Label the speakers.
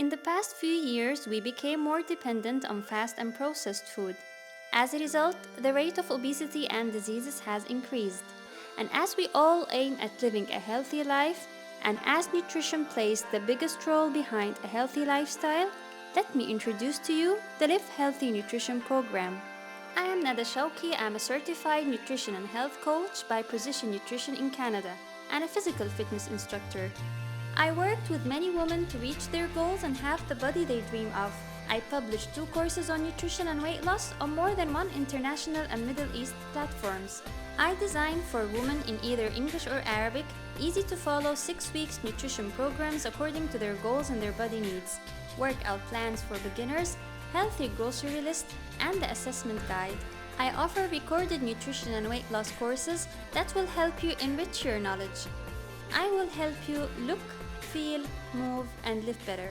Speaker 1: In the past few years, we became more dependent on fast and processed food. As a result, the rate of obesity and diseases has increased. And as we all aim at living a healthy life, and as nutrition plays the biggest role behind a healthy lifestyle, let me introduce to you the Live Healthy Nutrition Program. I am Nada Shawky. I'm a certified nutrition and health coach by Precision Nutrition in Canada and a physical fitness instructor. I worked with many women to reach their goals and have the body they dream of. I published 2 courses on nutrition and weight loss on more than 1 international and Middle East platforms. I designed for women in either English or Arabic, easy to follow 6 weeks nutrition programs according to their goals and their body needs, workout plans for beginners, healthy grocery list, and the assessment guide. I offer recorded nutrition and weight loss courses that will help you enrich your knowledge. I will help you look, feel, move, and live better.